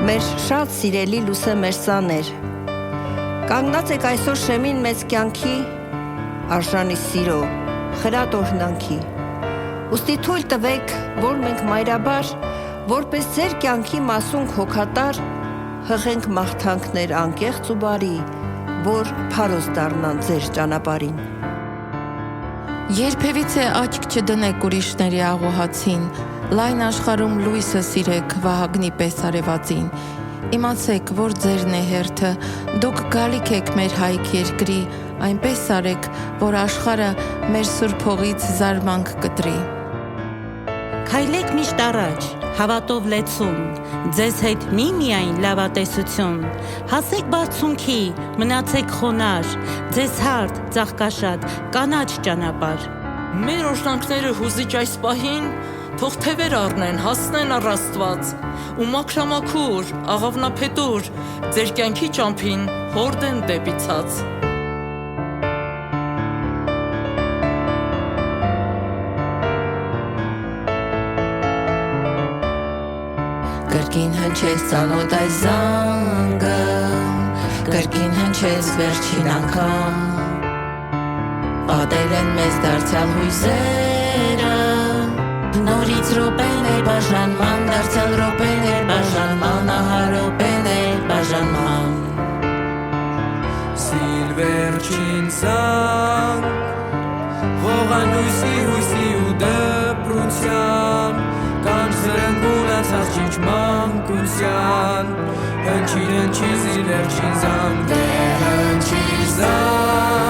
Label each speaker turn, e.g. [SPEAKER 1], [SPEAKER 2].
[SPEAKER 1] մեր շատ սիրելի լուսե մերսաներ, կանգնած եք այսօր շեմին մեծ կյանքի, արժանի սիրո, խրատ օրհնանքի, ուստի թույլ տվեք, որ մենք մայրաբար, որպես ձեր կյանքի մասունք հոգատար, հղենք մաղթանքներ անկեղծ ու բարի, որ փարոս դառնան ձեր ճանապարհին։
[SPEAKER 2] Երբևիցե աչք չդնեք ուրիշների աղոհացին, լայն աշխարհում լույսը սիրեք Վահագնի պես արևածին։ Իմացեք, որ ձերն է հերթը, դուք գալիք եք մեր հայք երկրի, այնպես արեք, որ աշխարհը մեր սուրբ հողից զարմանք կտրի։
[SPEAKER 3] Քայլեք միշտ առաջ, հավատով լեցուն, ձեզ հետ միայն լավատեսություն, հասեք բարձունքի, մնացեք խոնար, ձեզ հարթ, ծաղկաշատ, կանաչ ճանապարհ։
[SPEAKER 4] Մեր օրհնանքները հուզիչ այս պահին, թող թևեր առնեն, հասնեն առ Աստված, ու մաքրամաքուր, աղավնափետուր, ձեր կյանքի ճամփին հորդեն դեպի ցած։
[SPEAKER 2] Կրկին հնչեց ծանոթ այս զանգը, կրկին հնչեց վերջին անգամ, պատել են մեզ դարձյալ հույզերը, նորից րոպեներ բաժանման, դարձյալ րոպեներ բաժանման, ահա րոպեներ բաժանման։
[SPEAKER 5] Սիլ վերջին զանգ, հողանույսի հույսի ու դպրության, կանցրեն գունացած ճիչ մանկության, հնչի զիլ վերջին զանգ, դե հնչի զանգ,